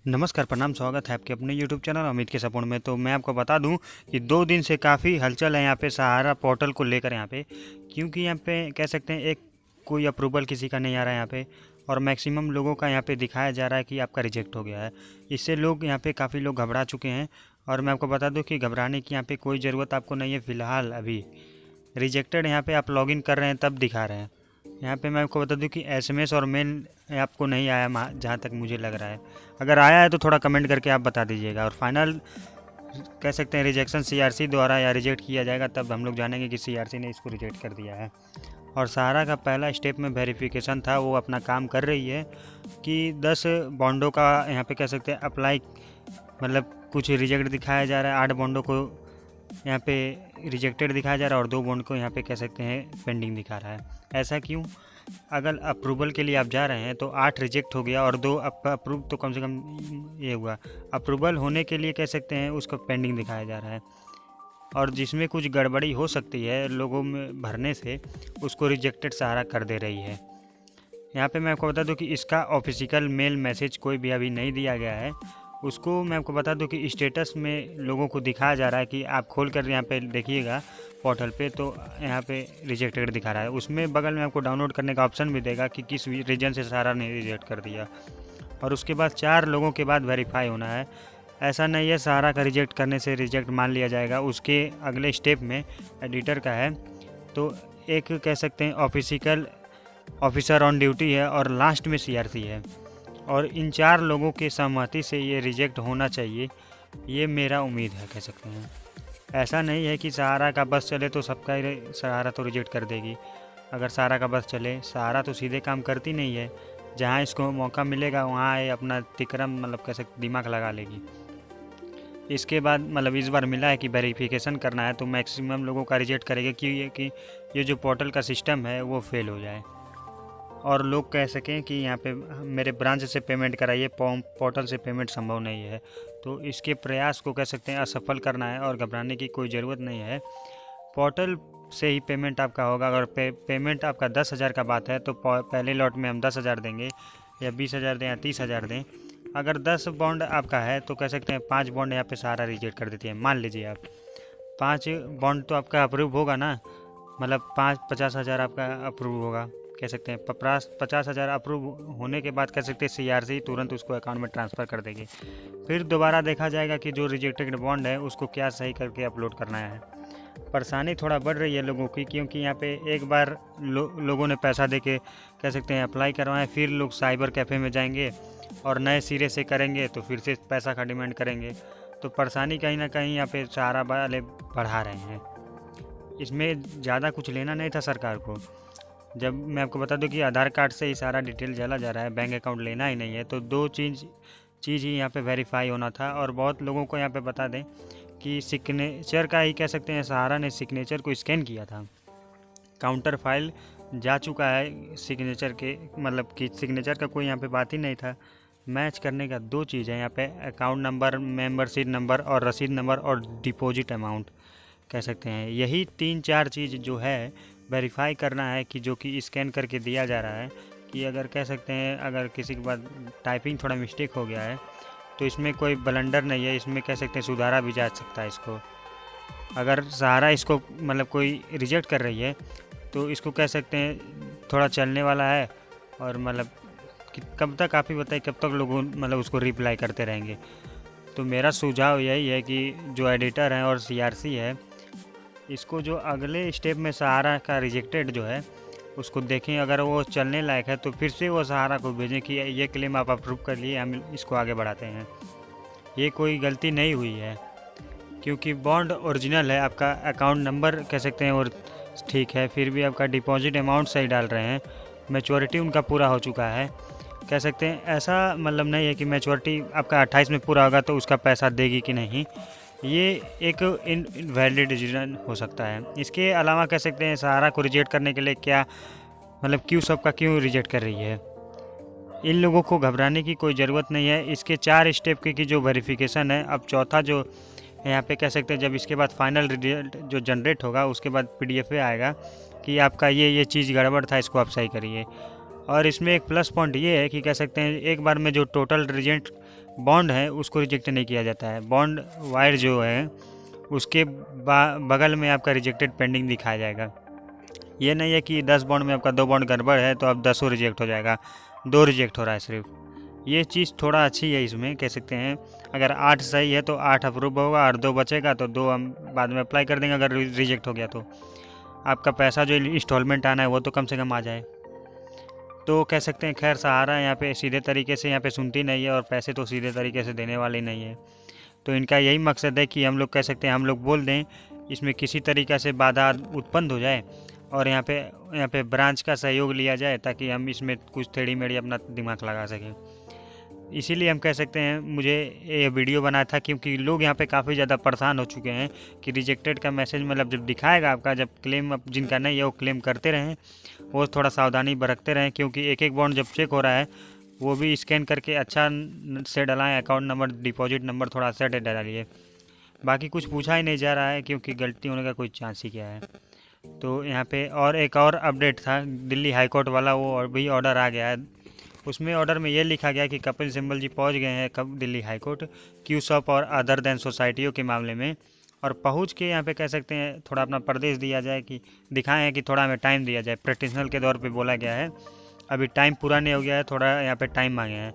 नमस्कार, प्रणाम, स्वागत है आपके अपने यूट्यूब चैनल अमित के सपोर्ट में। तो मैं आपको बता दूं कि 2 दिन से काफ़ी हलचल है यहाँ पे सहारा पोर्टल को लेकर यहाँ पे, क्योंकि यहाँ पे कह सकते हैं एक कोई अप्रूवल किसी का नहीं आ रहा है यहाँ पे, और मैक्सिमम लोगों का यहाँ पे दिखाया जा रहा है कि आपका रिजेक्ट हो गया है। इससे लोग यहाँ पे काफ़ी लोग घबरा चुके हैं, और मैं आपको बता दूँ कि घबराने की यहाँ पे कोई ज़रूरत आपको नहीं है। फ़िलहाल अभी रिजेक्टेड यहाँ पे आप लॉगिन कर रहे हैं तब दिखा रहे हैं। यहाँ पे मैं आपको बता दूं कि एसएमएस और मेल आपको नहीं आया, जहाँ तक मुझे लग रहा है। अगर आया है तो थोड़ा कमेंट करके आप बता दीजिएगा। और फाइनल कह सकते हैं रिजेक्शन सीआरसी द्वारा या रिजेक्ट किया जाएगा, तब हम लोग जानेंगे कि सीआरसी ने इसको रिजेक्ट कर दिया है। और सहारा का पहला स्टेप में वेरिफिकेशन था, वो अपना काम कर रही है कि 10 बॉन्डों का यहाँ पे कह सकते हैं अप्लाई, मतलब कुछ रिजेक्ट दिखाया जा रहा है। 8 बॉन्डों को यहाँ पे रिजेक्टेड दिखाया जा रहा है और 2 बॉन्ड को यहाँ पे कह सकते हैं पेंडिंग दिखा रहा है। ऐसा क्यों? अगर अप्रूवल के लिए आप जा रहे हैं तो 8 रिजेक्ट हो गया और 2 आपका अप्रूव, तो कम से कम ये हुआ। अप्रूवल होने के लिए कह सकते हैं उसको पेंडिंग दिखाया जा रहा है, और जिसमें कुछ गड़बड़ी हो सकती है लोगों में भरने से, उसको रिजेक्टेड सहारा कर दे रही है। यहाँ पे मैं आपको बता दूं कि इसका ऑफिशियल मेल मैसेज कोई भी अभी नहीं दिया गया है। उसको मैं आपको बता दूं कि स्टेटस में लोगों को दिखाया जा रहा है कि आप खोल कर यहाँ पे देखिएगा पोर्टल पे, तो यहाँ पे रिजेक्टेड दिखा रहा है। उसमें बगल में आपको डाउनलोड करने का ऑप्शन भी देगा कि किस रीजन से सहारा ने रिजेक्ट कर दिया, और उसके बाद 4 लोगों के बाद वेरीफाई होना है। ऐसा नहीं है सहारा का रिजेक्ट करने से रिजेक्ट मान लिया जाएगा। उसके अगले स्टेप में एडिटर का है, तो एक कह सकते हैं ऑफिशियल ऑफिसर ऑन ड्यूटी है, और लास्ट में सीआरसी है। और इन 4 लोगों की सहमति से ये रिजेक्ट होना चाहिए, ये मेरा उम्मीद है कह सकते हैं। ऐसा नहीं है कि सहारा का बस चले तो सबका ही सहारा तो रिजेक्ट कर देगी। अगर सहारा का बस चले, सहारा तो सीधे काम करती नहीं है। जहाँ इसको मौका मिलेगा वहाँ ये अपना तिकरम, मतलब कह सकते दिमाग लगा लेगी। इसके बाद मतलब इस बार मिला है कि वेरिफिकेशन करना है, तो मैक्सिमम लोगों का रिजेक्ट करेगा कि ये जो पोर्टल का सिस्टम है वो फेल हो जाए, और लोग कह सकें कि यहाँ पे मेरे ब्रांच से पेमेंट कराइए, पोर्टल से पेमेंट संभव नहीं है। तो इसके प्रयास को कह सकते हैं असफल करना है, और घबराने की कोई ज़रूरत नहीं है। पोर्टल से ही पेमेंट आपका होगा। अगर पेमेंट आपका 10,000 का बात है तो पहले लॉट में हम 10,000 देंगे, या 20,000 दें, या 30,000 दें। अगर 10 बॉन्ड आपका है तो कह सकते हैं 5 बॉन्ड यहाँ पे सहारा रिजेक्ट कर देती है। मान लीजिए आप 5 बॉन्ड तो आपका अप्रूव होगा ना, मतलब 50,000 आपका अप्रूव होगा। कह सकते हैं 50,000 अप्रूव होने के बाद कह सकते हैं सीआरसी तुरंत उसको अकाउंट में ट्रांसफ़र कर देगी। फिर दोबारा देखा जाएगा कि जो रिजेक्टेड बॉन्ड है उसको क्या सही करके अपलोड करना है। परेशानी थोड़ा बढ़ रही है लोगों की, क्योंकि यहाँ पे एक बार लोगों ने पैसा दे के कह सकते हैं अप्लाई करवाएं, फिर लोग साइबर कैफ़े में जाएंगे और नए सिरे से करेंगे, तो फिर से पैसा का डिमांड करेंगे। तो परेशानी कहीं ना कहीं यहाँ पे सहारा वाले बढ़ा रहे हैं। इसमें ज़्यादा कुछ लेना नहीं था सरकार को। जब मैं आपको बता दूं कि आधार कार्ड से ही सारा डिटेल चला जा रहा है, बैंक अकाउंट लेना ही नहीं है, तो 2 चीज़ ही यहाँ पे वेरीफाई होना था। और बहुत लोगों को यहाँ पे बता दें कि सिग्नेचर का ही कह सकते हैं, सहारा ने सिग्नेचर को स्कैन किया था, काउंटर फाइल जा चुका है सिग्नेचर के, मतलब कि सिग्नेचर का कोई यहाँ पे बात ही नहीं था। मैच करने का 2 चीज़ है यहाँ पे, अकाउंट नंबर, मेंबरशिप नंबर और रसीद नंबर और डिपॉजिट अमाउंट कह सकते हैं। यही 3-4 चीज़ जो है वेरीफाई करना है, कि जो कि स्कैन करके दिया जा रहा है। कि अगर कह सकते हैं अगर किसी के बाद टाइपिंग थोड़ा मिस्टेक हो गया है तो इसमें कोई ब्लंडर नहीं है, इसमें कह सकते हैं सुधारा भी जा सकता है इसको। अगर सहारा इसको मतलब कोई रिजेक्ट कर रही है तो इसको कह सकते हैं थोड़ा चलने वाला है, और मतलब कि कब तक आप ही बताइए कब तक लोग मतलब उसको रिप्लाई करते रहेंगे। तो मेरा सुझाव यही है कि जो एडिटर हैं और सीआरसी है, इसको जो अगले स्टेप में सहारा का रिजेक्टेड जो है उसको देखें। अगर वो चलने लायक है तो फिर से वो सहारा को भेजें कि ये क्लेम आप अप्रूव कर लिए, हम इसको आगे बढ़ाते हैं। ये कोई गलती नहीं हुई है, क्योंकि बॉन्ड ओरिजिनल है, आपका अकाउंट नंबर कह सकते हैं और ठीक है, फिर भी आपका डिपॉजिट अमाउंट सही डाल रहे हैं, मैच्योरिटी उनका पूरा हो चुका है। कह सकते हैं ऐसा मतलब नहीं है कि मैच्योरिटी आपका 28 में पूरा होगा तो उसका पैसा देगी कि नहीं। ये एक इनवैलिड डिसीजन हो सकता है। इसके अलावा कह सकते हैं सहारा को रिजेक्ट करने के लिए क्या मतलब क्यों सबका क्यों रिजेक्ट कर रही है, इन लोगों को घबराने की कोई ज़रूरत नहीं है। इसके 4 स्टेप की जो वेरिफिकेशन है, अब चौथा जो यहाँ पे कह सकते हैं जब इसके बाद फाइनल रिजल्ट जो जनरेट होगा उसके बाद पीडीएफ आएगा कि आपका ये चीज़ गड़बड़ था, इसको आप सही करिए। और इसमें एक प्लस पॉइंट ये है कि कह सकते हैं एक बार में जो टोटल रिजेक्ट बॉन्ड है उसको रिजेक्ट नहीं किया जाता है। बॉन्ड वायर जो है उसके बगल में आपका रिजेक्टेड पेंडिंग दिखाया जाएगा। ये नहीं है कि 10 बॉन्ड में आपका 2 बॉन्ड गड़बड़ है तो अब 10 रिजेक्ट हो जाएगा, 2 रिजेक्ट हो रहा है सिर्फ। ये चीज़ थोड़ा अच्छी है इसमें, कह सकते हैं अगर 8 सही है तो 8 अप्रूव होगा और 2 बचेगा तो 2 हम बाद में अप्लाई कर देंगे। अगर रिजेक्ट हो गया तो आपका पैसा जो इंस्टॉलमेंट आना है वो तो कम से कम आ जाए। तो कह सकते हैं खैर सहारा यहाँ पे सीधे तरीके से यहाँ पे सुनती नहीं है और पैसे तो सीधे तरीके से देने वाली नहीं है। तो इनका यही मकसद है कि हम लोग कह सकते हैं हम लोग बोल दें, इसमें किसी तरीक़े से बाधा उत्पन्न हो जाए और यहाँ पे ब्रांच का सहयोग लिया जाए ताकि हम इसमें कुछ टेढ़ी मेढ़ी अपना दिमाग लगा सकें। इसीलिए हम कह सकते हैं मुझे ये वीडियो बनाया था क्योंकि लोग यहाँ पे काफ़ी ज़्यादा परेशान हो चुके हैं कि रिजेक्टेड का मैसेज मतलब जब दिखाएगा आपका, जब क्लेम जिनका नहीं है वो क्लेम करते रहें, वो थोड़ा सावधानी बरतते रहें क्योंकि एक एक बॉन्ड जब चेक हो रहा है वो भी स्कैन करके अच्छा से डलाएँ, अकाउंट नंबर डिपॉजिट नंबर थोड़ा सेट डालिए। बाकी कुछ पूछा ही नहीं जा रहा है क्योंकि गलती होने का कोई चांस ही क्या है। तो यहाँ पे और एक और अपडेट था दिल्ली हाई कोर्ट वाला, वो और भी ऑर्डर आ गया है। उसमें ऑर्डर में ये लिखा गया कि कपिल सिब्बल जी पहुँच गए हैं कब Delhi high court Q shop और अदर देन सोसाइटियों के मामले में, और पहुँच के यहाँ पे कह सकते हैं थोड़ा अपना प्रदेश दिया जाए कि दिखाएं हैं कि थोड़ा हमें टाइम दिया जाए। प्रेटिशनल के दौर पे बोला गया है, अभी टाइम पूरा नहीं हो गया है, थोड़ा यहाँ पे टाइम मांगे हैं।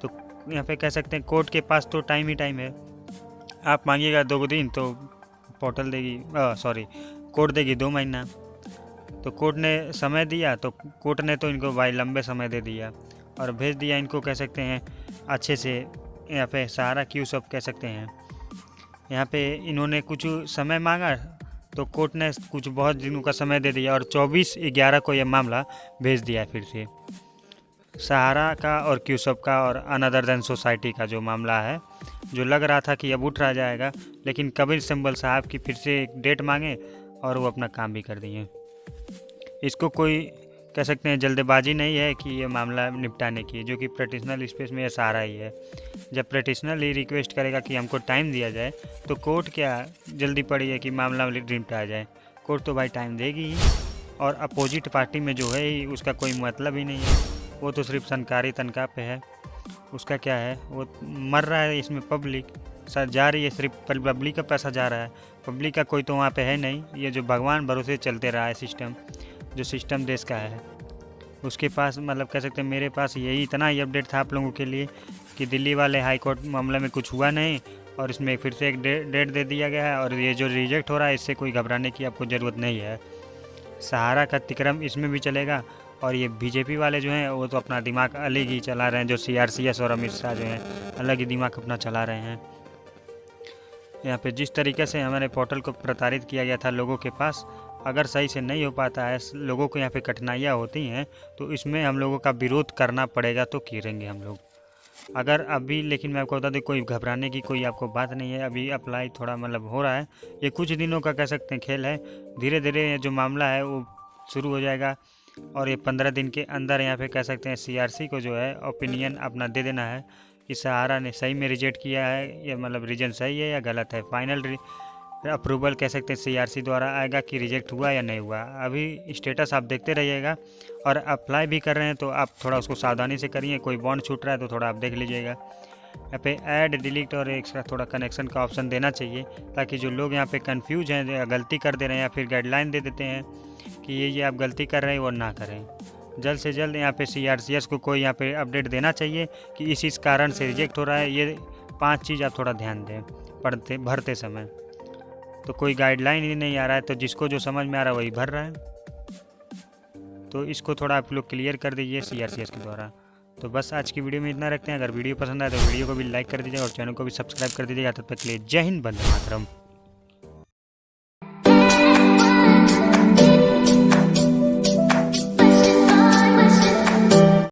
तो यहाँ पे कह सकते हैं कोर्ट के पास तो टाइम ही टाइम है। आप मांगिएगा 2 दिन तो पोर्टल देगी, सॉरी कोर्ट देगी 2 महीना। तो कोर्ट ने समय दिया तो कोर्ट ने तो इनको भाई लंबे समय दे दिया और भेज दिया इनको कह सकते हैं अच्छे से। यहाँ पे सहारा क्यू सब कह सकते हैं, यहाँ पे इन्होंने कुछ समय मांगा तो कोर्ट ने कुछ बहुत दिनों का समय दे दिया और 24/11 को यह मामला भेज दिया फिर से। सहारा का और क्यू सब का और अनदर देन सोसाइटी का जो मामला है, जो लग रहा था कि अब उठ रहा जाएगा, लेकिन कपिल सिब्बल साहब की फिर से एक डेट मांगे और वो अपना काम भी कर दिए। इसको कोई कह सकते हैं जल्दबाजी नहीं है कि ये मामला निपटाने की, जो कि प्रेटिशनल स्पेस में ये सहारा ही है। जब प्रेटिशनल ही रिक्वेस्ट करेगा कि हमको टाइम दिया जाए तो कोर्ट क्या जल्दी पड़ी है कि मामला निपटाया जाए, कोर्ट तो भाई टाइम देगी ही। और अपोजिट पार्टी में जो है ही उसका कोई मतलब ही नहीं है, वो तो सिर्फ सरकारी तनख्वाह पे है, उसका क्या है, वो मर रहा है इसमें पब्लिक सर जा रही है, सिर्फ पब्लिक का पैसा जा रहा है, पब्लिक का कोई तो वहाँ पे है नहीं। ये जो भगवान भरोसे चलते रहा है सिस्टम, जो सिस्टम देश का है उसके पास मतलब कह सकते हैं मेरे पास यही इतना ही अपडेट था आप लोगों के लिए कि दिल्ली वाले हाई कोर्ट मामले में कुछ हुआ नहीं और इसमें फिर से एक डेट दे दिया गया है और ये जो रिजेक्ट हो रहा है इससे कोई घबराने की आपको ज़रूरत नहीं है। सहारा का तिक्रम इसमें भी चलेगा और ये बीजेपी वाले जो हैं वो तो अपना दिमाग अलग ही चला रहे हैं, जो CRCS और अमित शाह जो हैं अलग ही दिमाग अपना चला रहे हैं। यहाँ पे जिस तरीके से हमारे पोर्टल को प्रताड़ित किया गया था लोगों के पास, अगर सही से नहीं हो पाता है, लोगों को यहाँ पे कठिनाइयाँ होती हैं तो इसमें हम लोगों का विरोध करना पड़ेगा, तो करेंगे हम लोग। अगर अभी लेकिन मैं आपको बता दूँ कोई घबराने की कोई आपको बात नहीं है, अभी अप्लाई थोड़ा मतलब हो रहा है, ये कुछ दिनों का कह सकते हैं खेल है, धीरे धीरे जो मामला है वो शुरू हो जाएगा और ये 15 दिन के अंदर यहाँ पे कह सकते हैं CRC को जो है ओपिनियन अपना दे देना है कि सहारा ने सही में रिजेक्ट किया है या मतलब रीजन सही है या गलत है। फाइनल अप्रूवल कह सकते हैं CRC द्वारा आएगा कि रिजेक्ट हुआ या नहीं हुआ। अभी स्टेटस आप देखते रहिएगा और अप्लाई भी कर रहे हैं तो आप थोड़ा उसको सावधानी से करिए, कोई बॉन्ड छूट रहा है तो थोड़ा आप देख लीजिएगा। यहाँ पे ऐड डिलीट और एक्स्ट्रा थोड़ा कनेक्शन का ऑप्शन देना चाहिए ताकि जो लोग यहाँ पे कंफ्यूज हैं, गलती कर दे रहे हैं या फिर गाइडलाइन दे देते हैं कि ये आप गलती कर रहे हैं वो ना करें। जल्द से जल्द यहाँ पे CRCS को कोई यहाँ पे अपडेट देना चाहिए कि इस कारण से रिजेक्ट हो रहा है। ये 5 चीज़ आप थोड़ा ध्यान दें भरते समय। तो कोई गाइडलाइन ही नहीं आ रहा है तो जिसको जो समझ में आ रहा है वही भर रहा है, तो इसको थोड़ा आप लोग क्लियर कर दीजिए CRCS के द्वारा। तो बस आज की वीडियो में इतना रखते हैं। अगर वीडियो पसंद आए तो वीडियो को भी लाइक कर दीजिएगा और चैनल को भी सब्सक्राइब कर दीजिएगा। तब तक के लिए जय हिंद, वंदे मातरम।